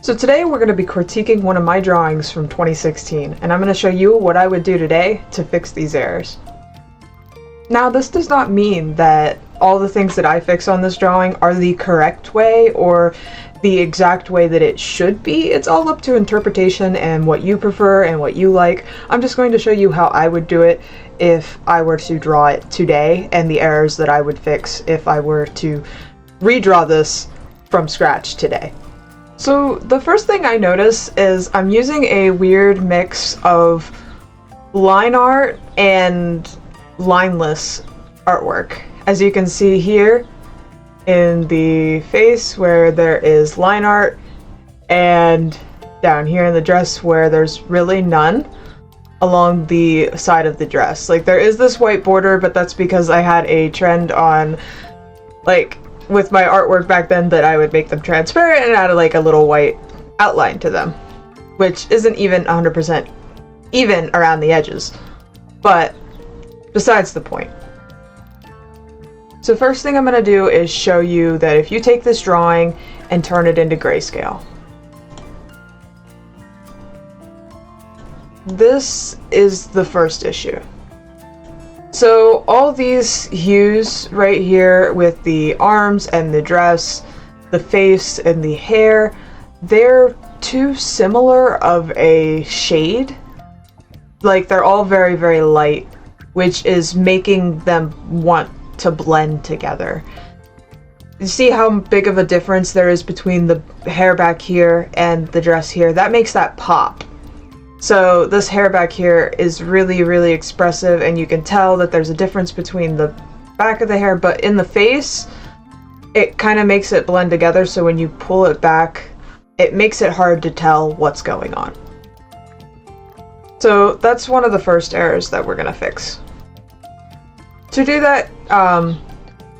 So today we're going to be critiquing one of my drawings from 2016, and I'm going to show you what I would do today to fix these errors. Now, this does not mean that all the things that I fix on this drawing are the correct way or the exact way that it should be. It's all up to interpretation and what you prefer and what you like. I'm just going to show you how I would do it if I were to draw it today and the errors that I would fix if I were to redraw this from scratch today. So the first thing I notice is I'm using a weird mix of line art and lineless artwork. As you can see here in the face where there is line art, and down here in the dress where there's really none along the side of the dress. Like, there is this white border, but that's because I had a trend on, like, with my artwork back then that I would make them transparent and add like a little white outline to them, which isn't even 100% even around the edges, but besides the point. So first thing I'm going to do is show you that if you take this drawing and turn it into grayscale, this is the first issue. So all these hues right here with the arms and the dress, the face and the hair, they're too similar of a shade. Like, they're all very, very light, which is making them want to blend together. You see how big of a difference there is between the hair back here and the dress here? That makes that pop. So this hair back here is really, really expressive, and you can tell that there's a difference between the back of the hair, but in the face, it kind of makes it blend together, so when you pull it back, it makes it hard to tell what's going on. So that's one of the first errors that we're gonna fix. To do that,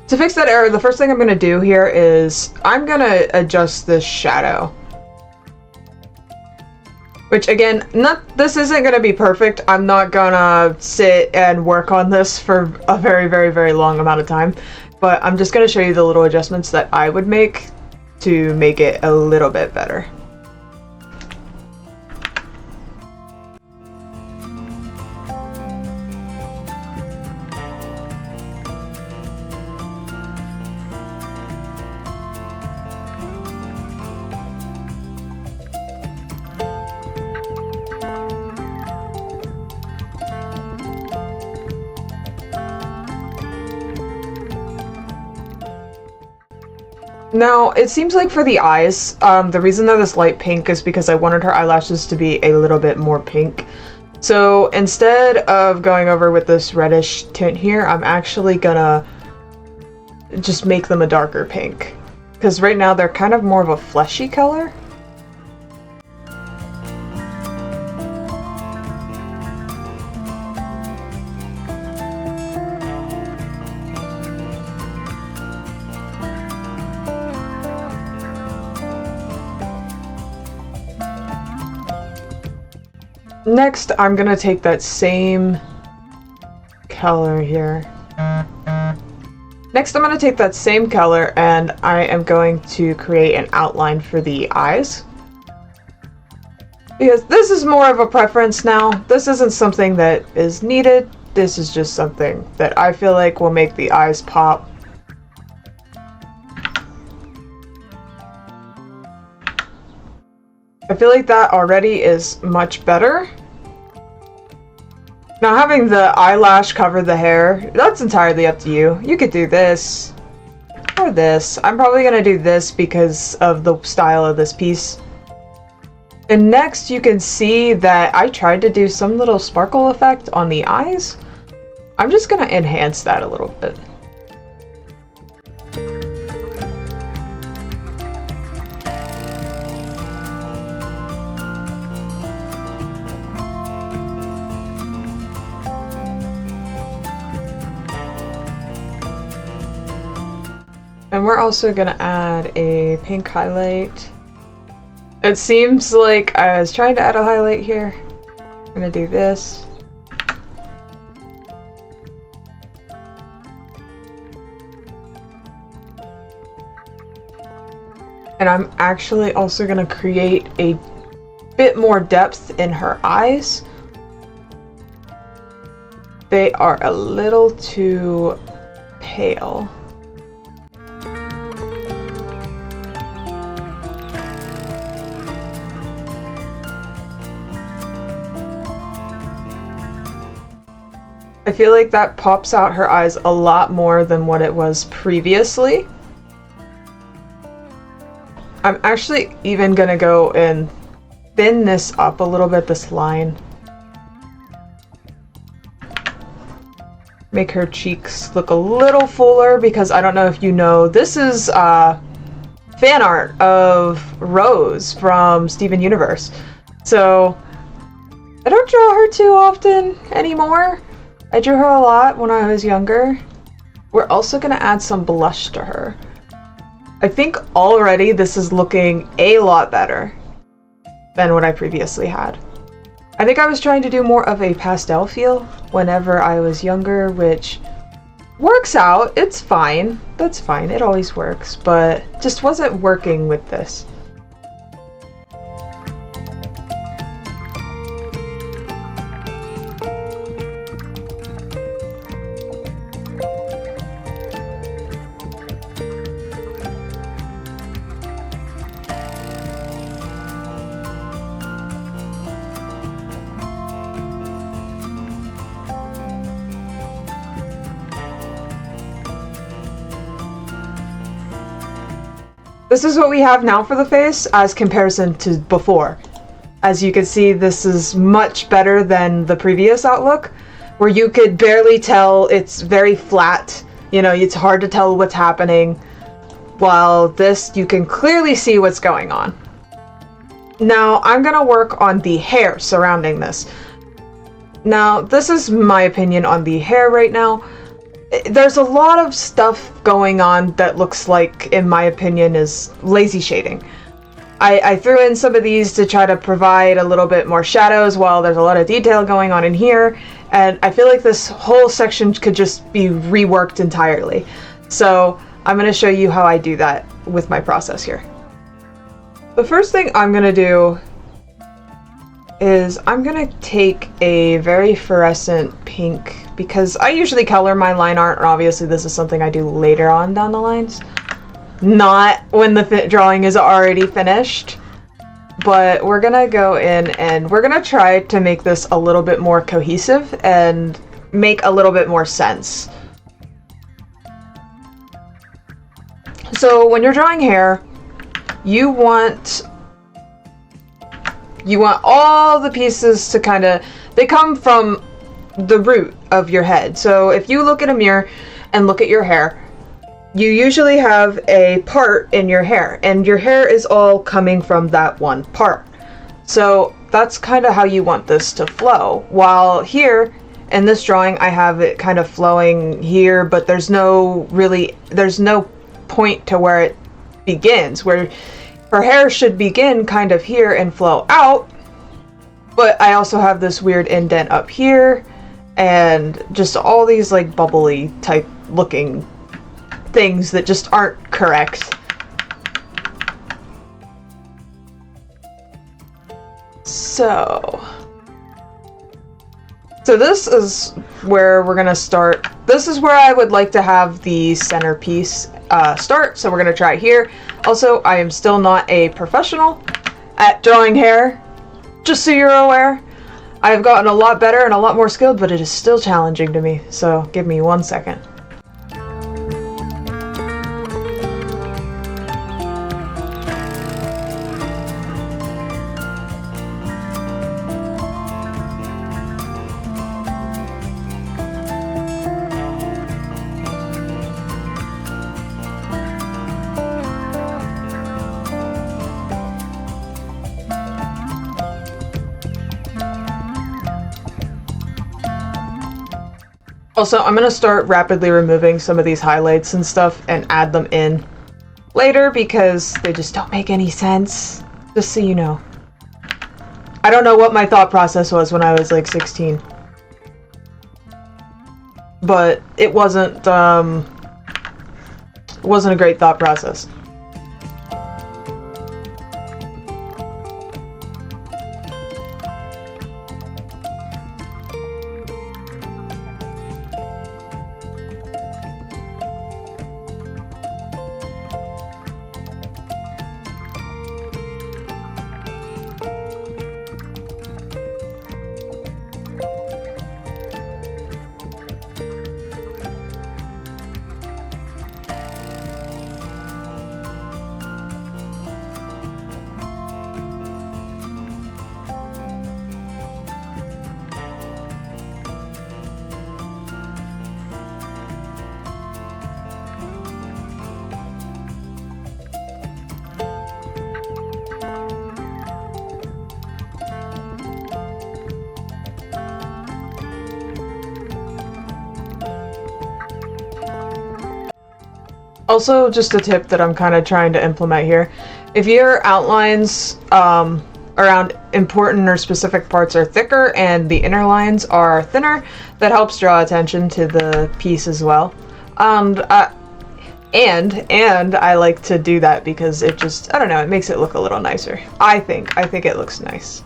to fix that error, the first thing I'm gonna do here is I'm gonna adjust this shadow. Which, again, this isn't going to be perfect. I'm not gonna sit and work on this for a very, very, very long amount of time. But I'm just going to show you the little adjustments that I would make to make it a little bit better. Now, it seems like for the eyes, the reason they're this light pink is because I wanted her eyelashes to be a little bit more pink. So instead of going over with this reddish tint here, I'm actually gonna just make them a darker pink. Because right now they're kind of more of a fleshy color. Next, I'm gonna take that same color here. Next, I'm gonna take that same color and I am going to create an outline for the eyes. Because this is more of a preference now. This isn't something that is needed. This is just something that I feel like will make the eyes pop. I feel like that already is much better. Now, having the eyelash cover the hair, that's entirely up to you. You could do this or this. I'm probably gonna do this because of the style of this piece. And next, you can see that I tried to do some little sparkle effect on the eyes. I'm just gonna enhance that a little bit. And we're also gonna add a pink highlight. It seems like I was trying to add a highlight here. I'm gonna do this. And I'm actually also going to create a bit more depth in her eyes. They are a little too pale. I feel like that pops out her eyes a lot more than what it was previously. I'm actually even gonna go and thin this up a little bit, this line. Make her cheeks look a little fuller, because I don't know if you know, this is fan art of Rose from Steven Universe. So I don't draw her too often anymore. I drew her a lot when I was younger. We're also gonna add some blush to her. I think already this is looking a lot better than what I previously had. I think I was trying to do more of a pastel feel whenever I was younger, which works out. It's fine. That's fine. It always works, but just wasn't working with this. This is what we have now for the face as comparison to before. As you can see, this is much better than the previous outlook, where you could barely tell. It's very flat. You know, it's hard to tell what's happening. While this, you can clearly see what's going on. Now, I'm gonna work on the hair surrounding this. Now, this is my opinion on the hair right now. There's a lot of stuff going on that looks like, in my opinion, is lazy shading. I threw in some of these to try to provide a little bit more shadows while there's a lot of detail going on in here, and I feel like this whole section could just be reworked entirely. So I'm going to show you how I do that with my process here. The first thing I'm going to do is I'm going to take a very fluorescent pink, because I usually color my line art, and obviously this is something I do later on down the lines. Not when the drawing is already finished. But we're going to go in and we're going to try to make this a little bit more cohesive and make a little bit more sense. So when you're drawing hair, you want all the pieces to kind of, they come from the root of your head. So if you look in a mirror and look at your hair, you usually have a part in your hair, and your hair is all coming from that one part. So that's kind of how you want this to flow. While here in this drawing, I have it kind of flowing here, but there's no point to where it begins, where her hair should begin kind of here and flow out. But I also have this weird indent up here, and just all these like bubbly type looking things that just aren't correct. So this is where we're gonna start. This is where I would like to have the centerpiece start, so we're gonna try it here. Also, I am still not a professional at drawing hair, just so you're aware. I've gotten a lot better and a lot more skilled, but it is still challenging to me, so give me 1 second. Also, I'm going to start rapidly removing some of these highlights and stuff and add them in later because they just don't make any sense, just so you know. I don't know what my thought process was when I was like 16. But it wasn't a great thought process. Also, just a tip that I'm kind of trying to implement here. If your outlines around important or specific parts are thicker and the inner lines are thinner, that helps draw attention to the piece as well. And I like to do that because it just, I don't know, it makes it look a little nicer. I think it looks nice.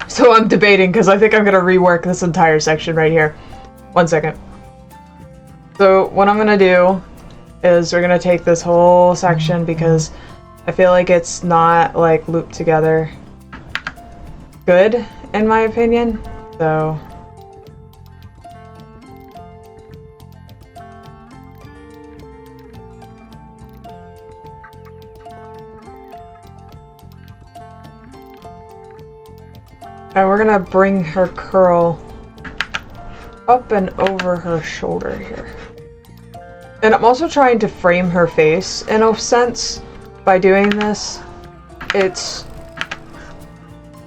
So I'm debating because I think I'm going to rework this entire section right here. One second. So what I'm going to do is we're going to take this whole section because I feel like it's not like looped together good in my opinion. So and we're gonna bring her curl up and over her shoulder here. And I'm also trying to frame her face in a sense by doing this. It's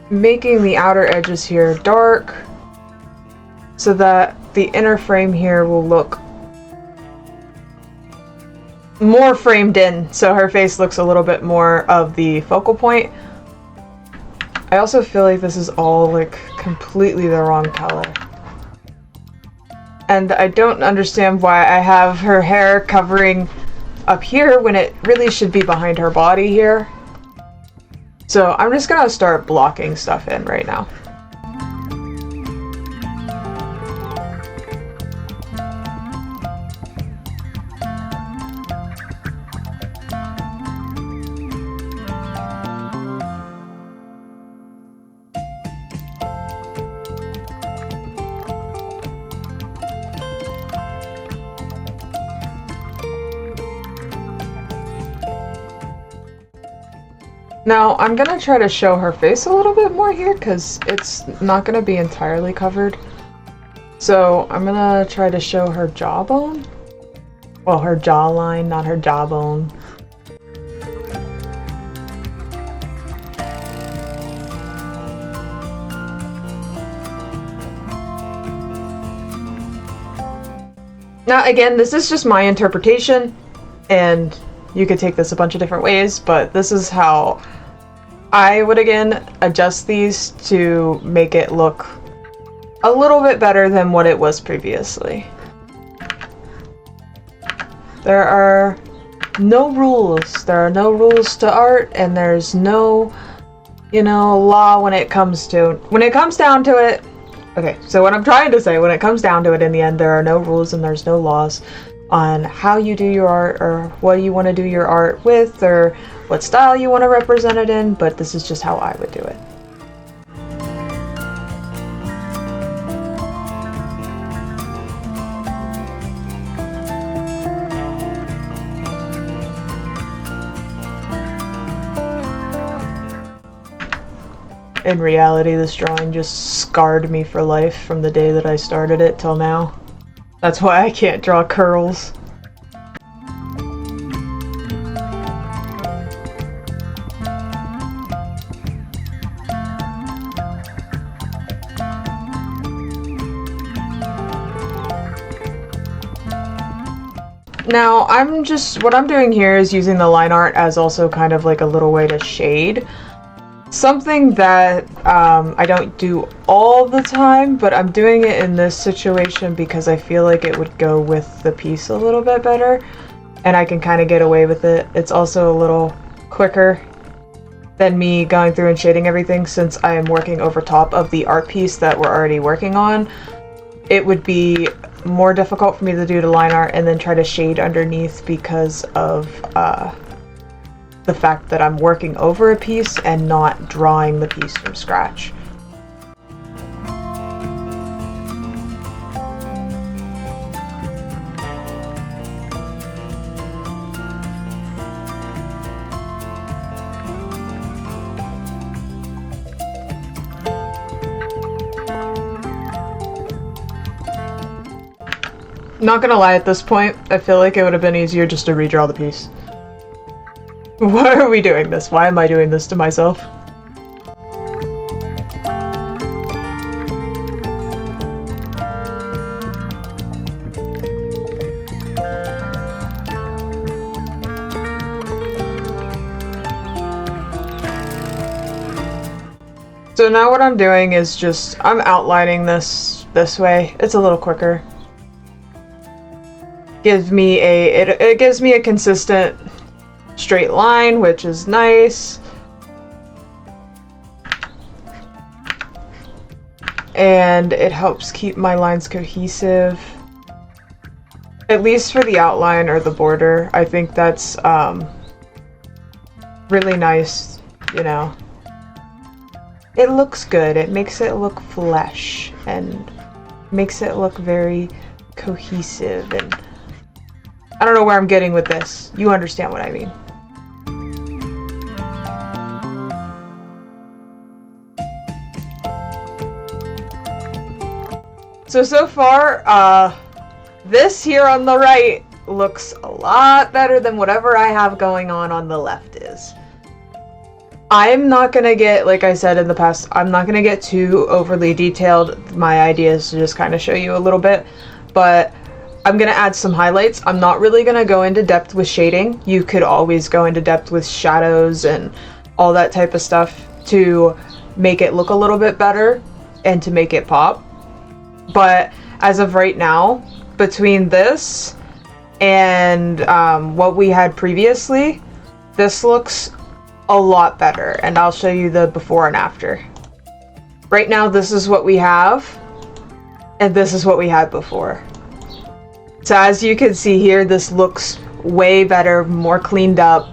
making the outer edges here dark so that the inner frame here will look more framed in, so her face looks a little bit more of the focal point. I also feel like this is all like completely the wrong color. And I don't understand why I have her hair covering up here when it really should be behind her body here. So I'm just gonna start blocking stuff in right now. Now, I'm gonna try to show her face a little bit more here because it's not gonna be entirely covered. So I'm gonna try to show her jawbone. Well, her jawline, not her jawbone. Now, again, this is just my interpretation, and you could take this a bunch of different ways, but this is how I would, again, adjust these to make it look a little bit better than what it was previously. There are no rules. There are no rules to art, and there's no, you know, law when it comes down to it. Okay, so what I'm trying to say, when it comes down to it in the end, there are no rules and there's no laws on how you do your art or what you want to do your art with or what style you want to represent it in, but this is just how I would do it. In reality, this drawing just scarred me for life from the day that I started it till now. That's why I can't draw curls. Now, what I'm doing here is using the line art as also kind of like a little way to shade. something that I don't do all the time, but I'm doing it in this situation because I feel like it would go with the piece a little bit better, and I can kind of get away with it. It's also a little quicker than me going through and shading everything, since I am working over top of the art piece that we're already working on. It would be more difficult for me to do the line art and then try to shade underneath because of the fact that I'm working over a piece and not drawing the piece from scratch. Not gonna lie, at this point, I feel like it would have been easier just to redraw the piece. Why are we doing this? Why am I doing this to myself? So now what I'm doing is just, I'm outlining this way. It's a little quicker. Gives me it gives me a consistent straight line, which is nice. And it helps keep my lines cohesive. At least for the outline or the border. I think that's really nice, you know. It looks good. It makes it look flesh and makes it look very cohesive, and I don't know where I'm getting with this. You understand what I mean. So far, this here on the right looks a lot better than whatever I have going on the left is. I'm not gonna get, like I said in the past, I'm not gonna get too overly detailed. My idea is to just kind of show you a little bit, but I'm gonna add some highlights. I'm not really gonna go into depth with shading. You could always go into depth with shadows and all that type of stuff to make it look a little bit better and to make it pop. But as of right now, between this and what we had previously, this looks a lot better, and I'll show you the before and after. Right now, this is what we have, and this is what we had before. So as you can see here, this looks way better, more cleaned up.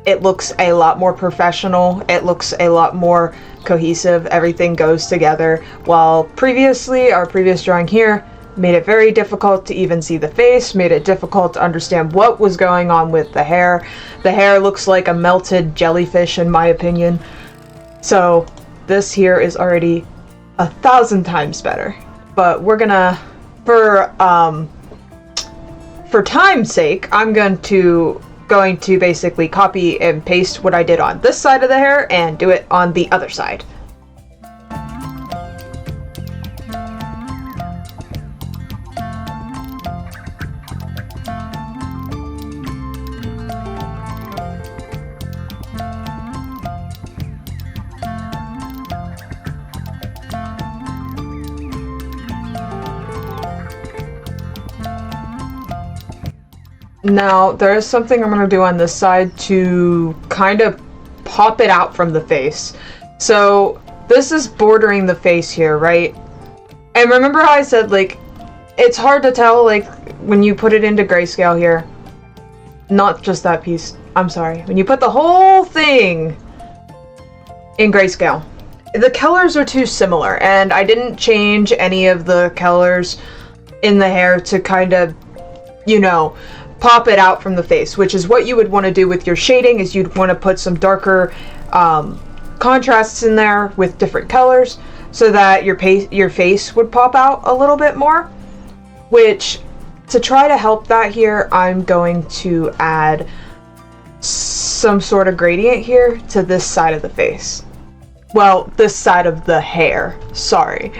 It looks a lot more professional. It looks a lot more cohesive. Everything goes together. While previously, our previous drawing here made it very difficult to even see the face, made it difficult to understand what was going on with the hair. The hair looks like a melted jellyfish in my opinion. So this here is already 1,000 times better. But we're gonna, for time's sake, I'm going to basically copy and paste what I did on this side of the hair and do it on the other side. Now, there is something I'm going to do on this side to kind of pop it out from the face. So, this is bordering the face here, right? And remember how I said, like, it's hard to tell, like, when you put it into grayscale here. Not just that piece. I'm sorry. When you put the whole thing in grayscale, the colors are too similar, and I didn't change any of the colors in the hair to kind of, you know, pop it out from the face, which is what you would want to do with your shading, is you'd want to put some darker contrasts in there with different colors so that your face would pop out a little bit more. Which, to try to help that here, I'm going to add some sort of gradient here to this side of the face. Well, this side of the hair. Sorry.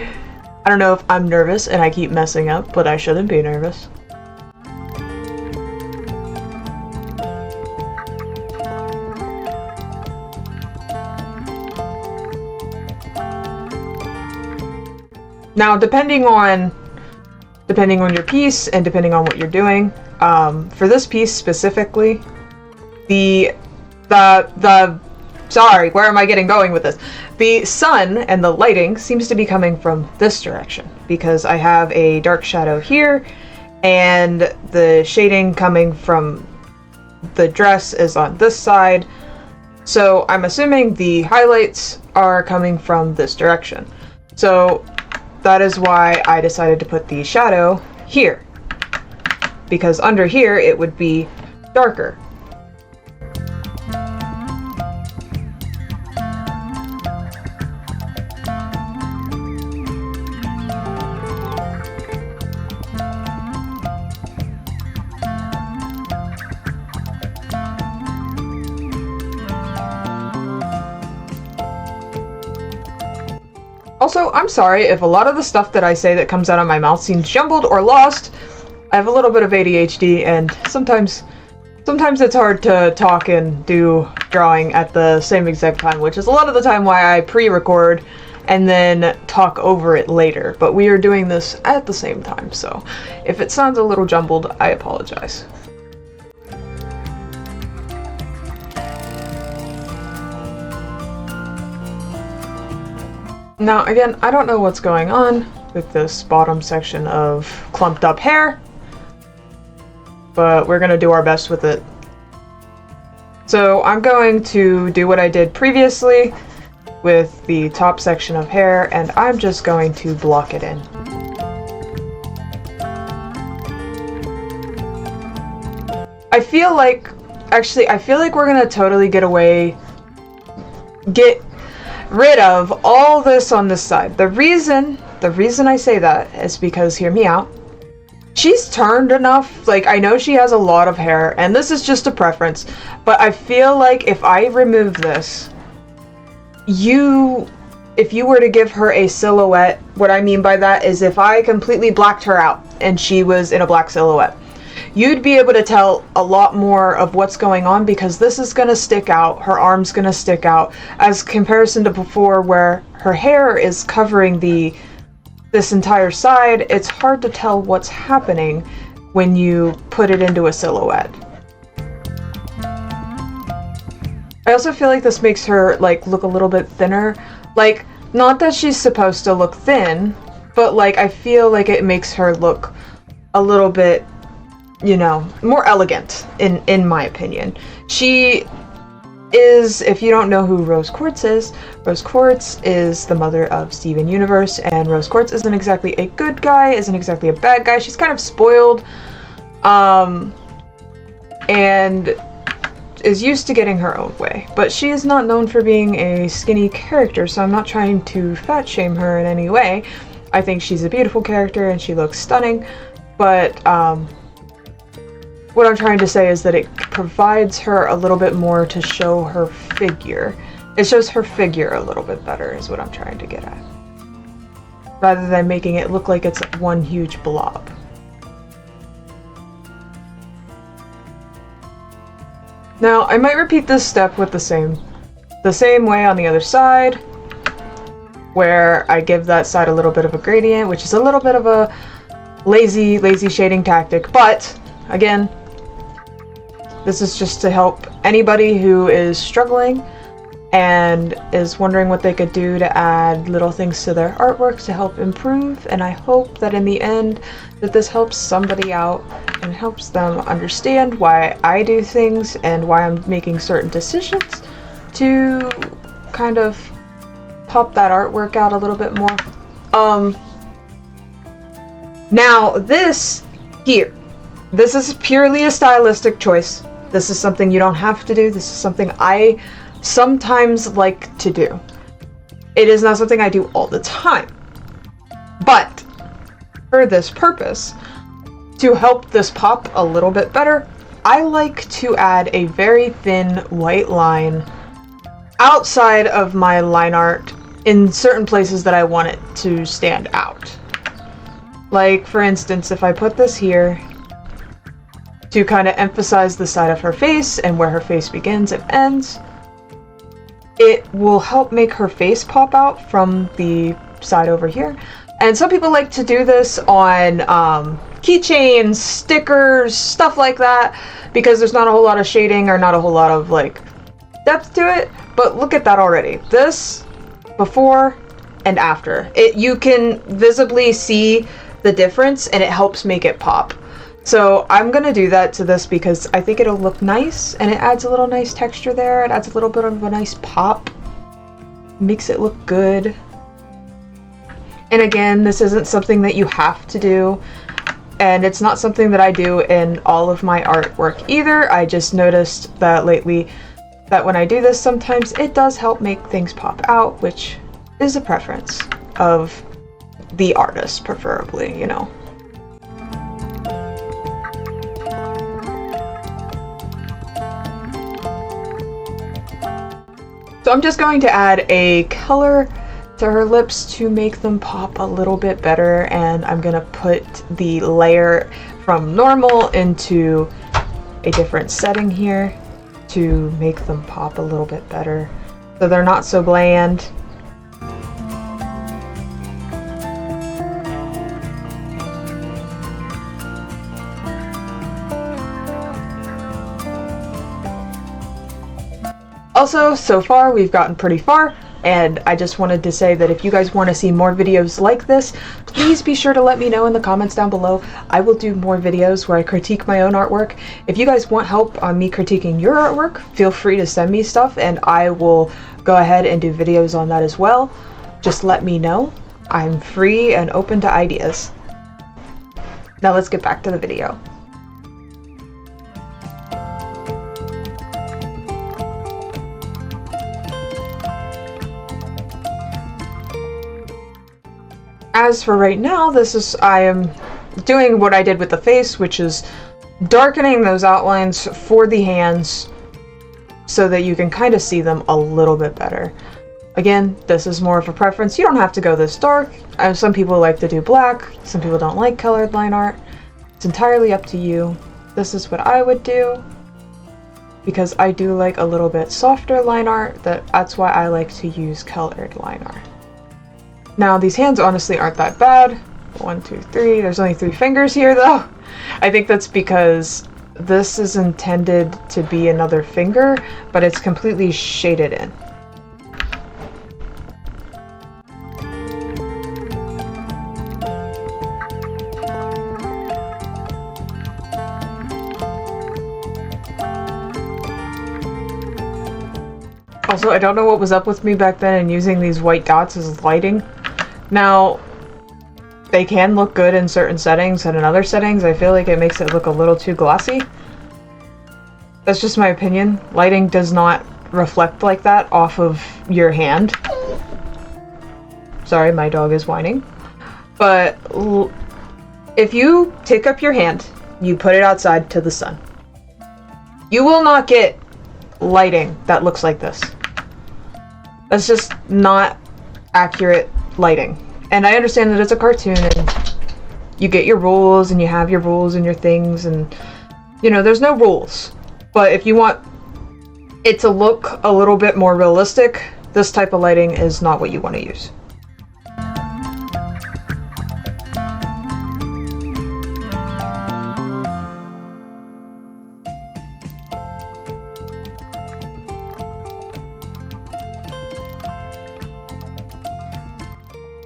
I don't know if I'm nervous and I keep messing up, but I shouldn't be nervous. Now, depending on your piece and depending on what you're doing, for this piece specifically, sorry, where am I going with this? The sun and the lighting seems to be coming from this direction because I have a dark shadow here and the shading coming from the dress is on this side. So I'm assuming the highlights are coming from this direction. So that is why I decided to put the shadow here, because under here it would be darker. Also, I'm sorry if a lot of the stuff that I say that comes out of my mouth seems jumbled or lost. I have a little bit of ADHD, and sometimes it's hard to talk and do drawing at the same exact time, which is a lot of the time why I pre-record and then talk over it later. But we are doing this at the same time, so if it sounds a little jumbled, I apologize. Now, again, I don't know what's going on with this bottom section of clumped up hair, but we're gonna do our best with it. So I'm going to do what I did previously with the top section of hair, and I'm just going to block it in. I feel like we're gonna totally get rid of all this on this side. The reason I say that is because, hear me out, she's turned enough. Like, I know she has a lot of hair, and this is just a preference, but I feel like if I remove this, if you were to give her a silhouette, what I mean by that is if I completely blacked her out and she was in a black silhouette, you'd be able to tell a lot more of what's going on, because this is going to stick out, her arm's going to stick out, as comparison to before where her hair is covering this entire side. It's hard to tell what's happening when you put it into a silhouette. I also feel like this makes her like look a little bit thinner. Like, not that she's supposed to look thin, but like I feel like it makes her look a little bit, you know, more elegant in my opinion. She is, if you don't know who Rose Quartz is the mother of Steven Universe, and Rose Quartz isn't exactly a good guy, isn't exactly a bad guy. She's kind of spoiled, and is used to getting her own way. But she is not known for being a skinny character, so I'm not trying to fat shame her in any way. I think she's a beautiful character and she looks stunning, but what I'm trying to say is that it provides her a little bit more to show her figure. It shows her figure a little bit better is what I'm trying to get at, rather than making it look like it's one huge blob. Now, I might repeat this step with the same way on the other side, where I give that side a little bit of a gradient, which is a little bit of a lazy shading tactic, but again, this is just to help anybody who is struggling and is wondering what they could do to add little things to their artwork to help improve. And I hope that in the end that this helps somebody out and helps them understand why I do things and why I'm making certain decisions to kind of pop that artwork out a little bit more. Now this here, this is purely a stylistic choice. This is something you don't have to do. This is something I sometimes like to do. It is not something I do all the time. But for this purpose, to help this pop a little bit better, I like to add a very thin white line outside of my line art in certain places that I want it to stand out. Like, for instance, if I put this here to kind of emphasize the side of her face and where her face begins and ends, it will help make her face pop out from the side over here. And some people like to do this on keychains, stickers, stuff like that, because there's not a whole lot of shading or not a whole lot of like depth to it. But look at that already. This before and after. You can visibly see the difference and it helps make it pop. So I'm gonna do that to this because I think it'll look nice and it adds a little nice texture there. It adds a little bit of a nice pop. Makes it look good. And again, this isn't something that you have to do, and it's not something that I do in all of my artwork either. I just noticed that lately that when I do this, sometimes it does help make things pop out, which is a preference of the artist, preferably, you know. So I'm just going to add a color to her lips to make them pop a little bit better, and I'm gonna put the layer from normal into a different setting here to make them pop a little bit better so they're not so bland. Also, so far we've gotten pretty far, and I just wanted to say that if you guys want to see more videos like this, please be sure to let me know in the comments down below. I will do more videos where I critique my own artwork. If you guys want help on me critiquing your artwork, feel free to send me stuff and I will go ahead and do videos on that as well. Just let me know. I'm free and open to ideas. Now let's get back to the video. As for right now, I am doing what I did with the face, which is darkening those outlines for the hands so that you can kind of see them a little bit better. Again, this is more of a preference. You don't have to go this dark. Some people like to do black. Some people don't like colored line art. It's entirely up to you. This is what I would do because I do like a little bit softer line art. That's why I like to use colored line art. Now, these hands honestly aren't that bad. 1, 2, 3. There's only 3 fingers here, though. I think that's because this is intended to be another finger, but it's completely shaded in. Also, I don't know what was up with me back then in using these white dots as lighting. Now, they can look good in certain settings, and in other settings I feel like it makes it look a little too glossy. That's just my opinion. Lighting does not reflect like that off of your hand. Sorry, my dog is whining. But if you take up your hand, you put it outside to the sun, you will not get lighting that looks like this. That's just not accurate lighting. And I understand that it's a cartoon and you get your rules and you have your rules and your things, and you know, there's no rules. But if you want it to look a little bit more realistic, this type of lighting is not what you want to use.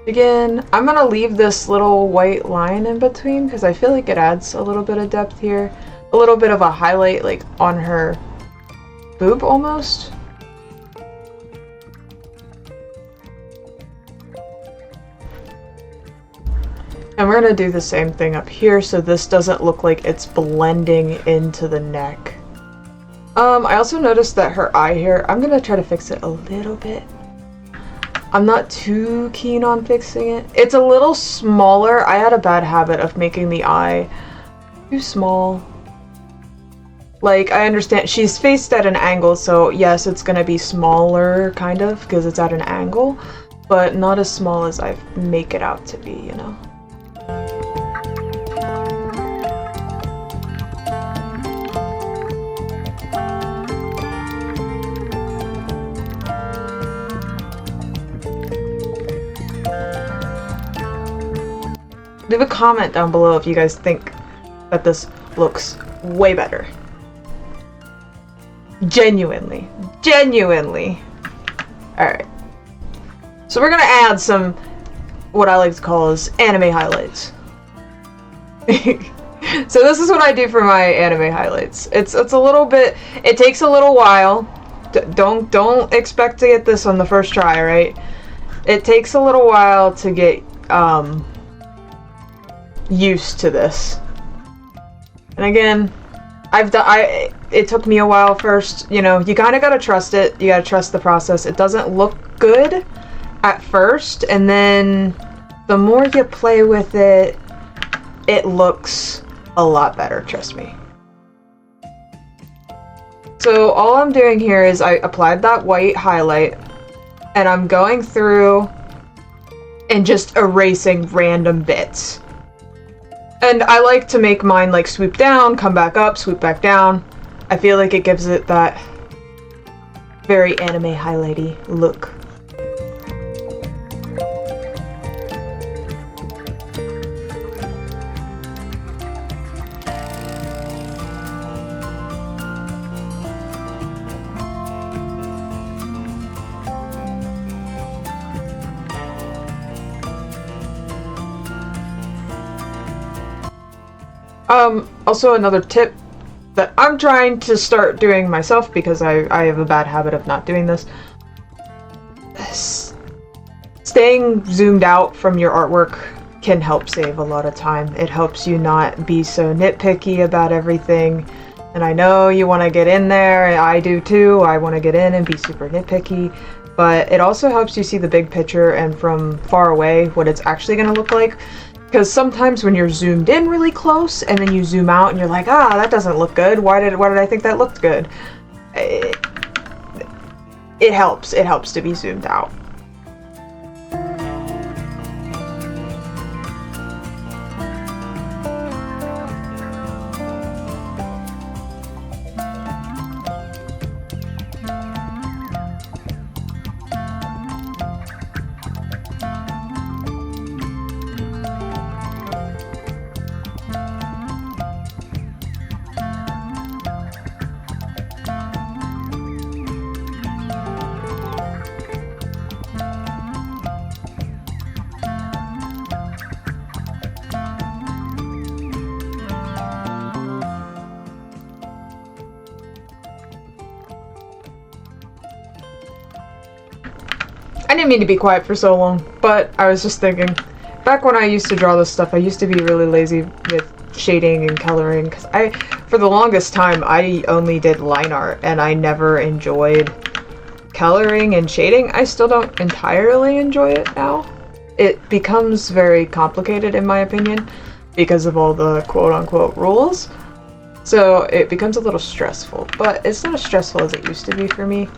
Again, I'm gonna leave this little white line in between because I feel like it adds a little bit of depth here. A little bit of a highlight like on her boob almost. And we're gonna do the same thing up here so this doesn't look like it's blending into the neck. I also noticed that her eye here, I'm gonna try to fix it a little bit. I'm not too keen on fixing it. It's a little smaller. I had a bad habit of making the eye too small. Like, I understand she's faced at an angle, so yes, it's gonna be smaller, kind of, because it's at an angle, but not as small as I make it out to be, you know? Leave a comment down below if you guys think that this looks way better. Genuinely. Genuinely. Alright. So we're gonna add some, what I like to call as anime highlights. So this is what I do for my anime highlights. It's a little bit, it takes a little while. Don't expect to get this on the first try, right? It takes a little while to get used to this. And again, it took me a while first, you know, you kind of gotta trust it. You gotta trust the process. It doesn't look good at first, and then the more you play with it, it looks a lot better, trust me. So all I'm doing here is I applied that white highlight, and I'm going through and just erasing random bits. And I like to make mine like swoop down, come back up, swoop back down. I feel like it gives it that very anime highlighty look. Also another tip that I'm trying to start doing myself because I have a bad habit of not doing this. Staying zoomed out from your artwork can help save a lot of time. It helps you not be so nitpicky about everything. And I know you want to get in there, and I do too. I want to get in and be super nitpicky. But it also helps you see the big picture and from far away what it's actually going to look like. Because sometimes when you're zoomed in really close and then you zoom out and you're like, ah, that doesn't look good. Why did I think that looked good? It helps. It helps to be zoomed out. I didn't mean to be quiet for so long, but I was just thinking, back when I used to draw this stuff, I used to be really lazy with shading and coloring, because for the longest time, I only did line art, and I never enjoyed coloring and shading. I still don't entirely enjoy it now. It becomes very complicated, in my opinion, because of all the quote-unquote rules. So it becomes a little stressful, but it's not as stressful as it used to be for me.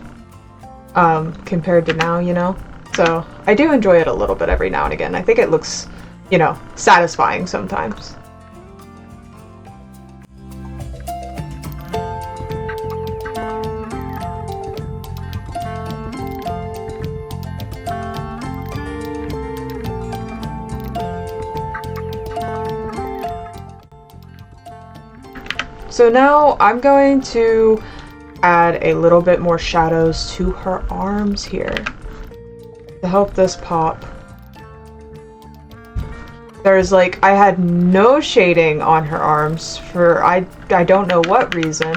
Compared to now, you know? So, I do enjoy it a little bit every now and again. I think it looks, you know, satisfying sometimes. So now I'm going to add a little bit more shadows to her arms here to help this pop. There's like, I had no shading on her arms for I don't know what reason.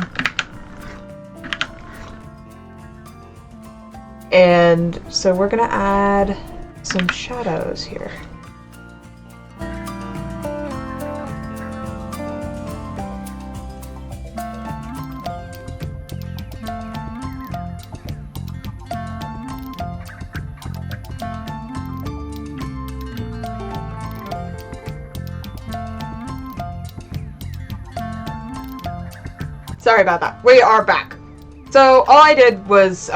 And so we're gonna add some shadows here. Sorry about that. We are back. So all I did was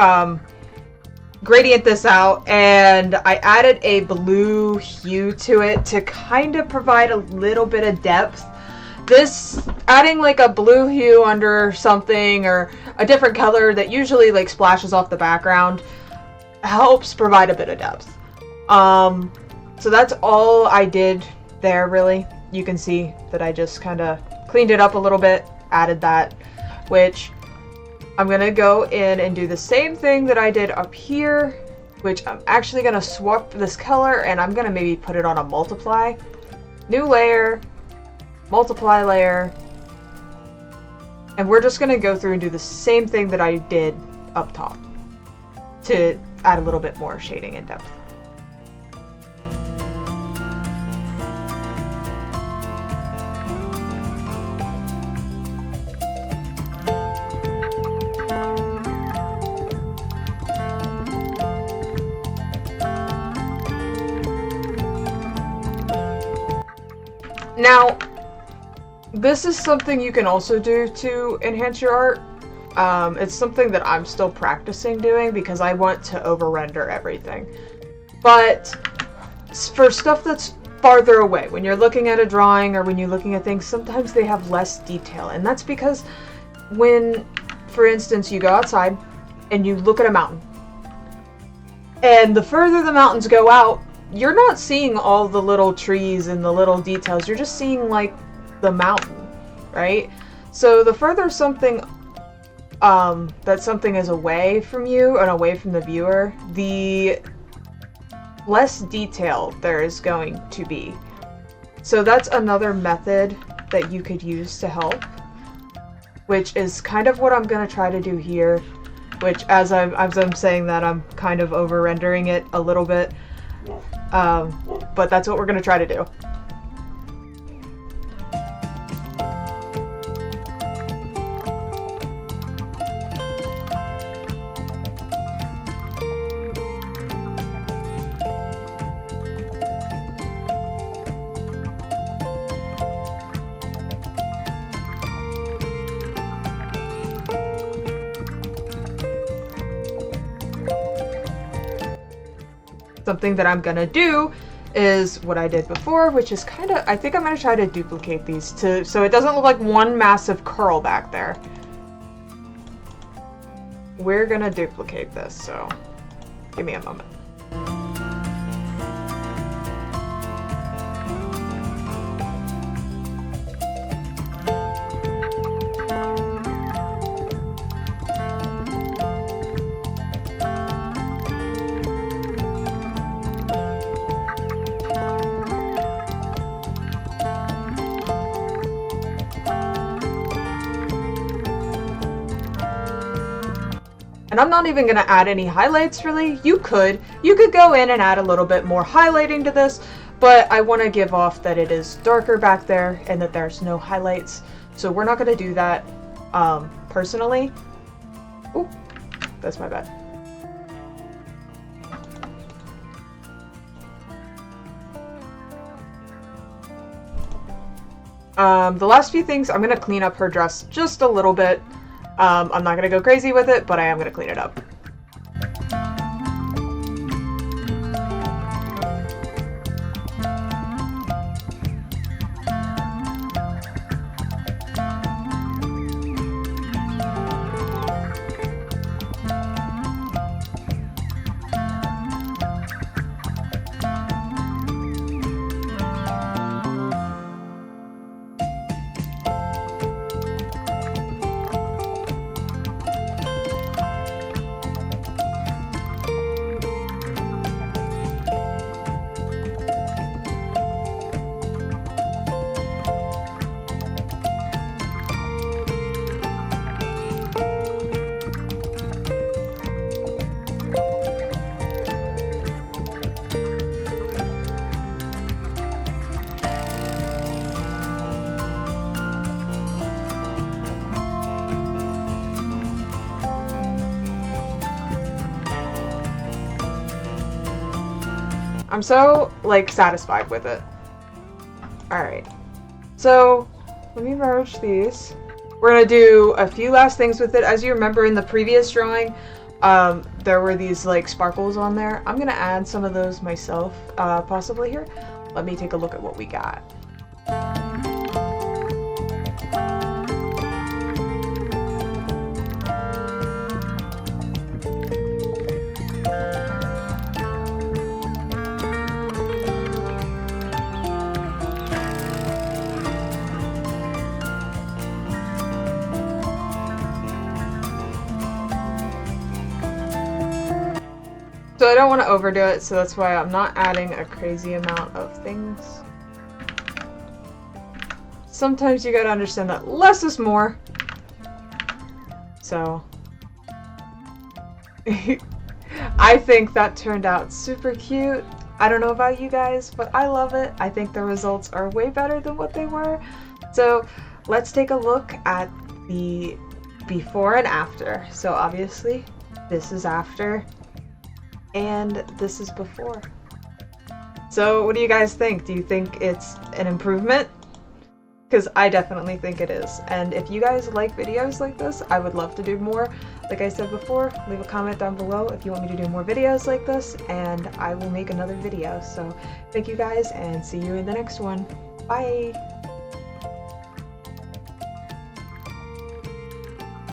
gradient this out, and I added a blue hue to it to kind of provide a little bit of depth. This, adding like a blue hue under something or a different color that usually like splashes off the background, helps provide a bit of depth. So that's all I did there, really. You can see that I just kind of cleaned it up a little bit, added that, which I'm going to go in and do the same thing that I did up here, which I'm actually going to swap this color and I'm going to maybe put it on a multiply. New layer, multiply layer, and we're just going to go through and do the same thing that I did up top to add a little bit more shading and depth. Now, this is something you can also do to enhance your art. It's something that I'm still practicing doing because I want to over-render everything. But for stuff that's farther away, when you're looking at a drawing or when you're looking at things, sometimes they have less detail. And that's because when, for instance, you go outside and you look at a mountain, and the further the mountains go out, you're not seeing all the little trees and the little details. You're just seeing like the mountain, right? So the further something that something is away from you and away from the viewer, the less detail there is going to be. So that's another method that you could use to help, which is kind of what I'm going to try to do here, which as I'm saying that, I'm kind of over rendering it a little bit. But that's what we're going to try to do. Something that I'm gonna do is what I did before, which is kind of, I think I'm gonna try to duplicate these so it doesn't look like one massive curl back there. We're gonna duplicate this, so give me a moment. And I'm not even going to add any highlights, really. You could go in and add a little bit more highlighting to this, but I want to give off that it is darker back there and that there's no highlights. So we're not going to do that personally. Ooh, that's my bad. The last few things, I'm going to clean up her dress just a little bit. I'm not going to go crazy with it, but I am going to clean it up. I'm so, like, satisfied with it. Alright. So, let me merge these. We're gonna do a few last things with it. As you remember in the previous drawing, there were these, like, sparkles on there. I'm gonna add some of those myself, possibly here. Let me take a look at what we got. So I don't want to overdo it, so that's why I'm not adding a crazy amount of things. Sometimes you gotta understand that less is more. So I think that turned out super cute. I don't know about you guys, but I love it. I think the results are way better than what they were. So let's take a look at the before and after. So obviously this is after and this is before. So what do you guys think? Do you think it's an improvement? Because I definitely think it is. And if you guys like videos like this, I would love to do more. Like I said before, leave a comment down below if you want me to do more videos like this, and I will make another video. So thank you guys, and see you in the next one. Bye!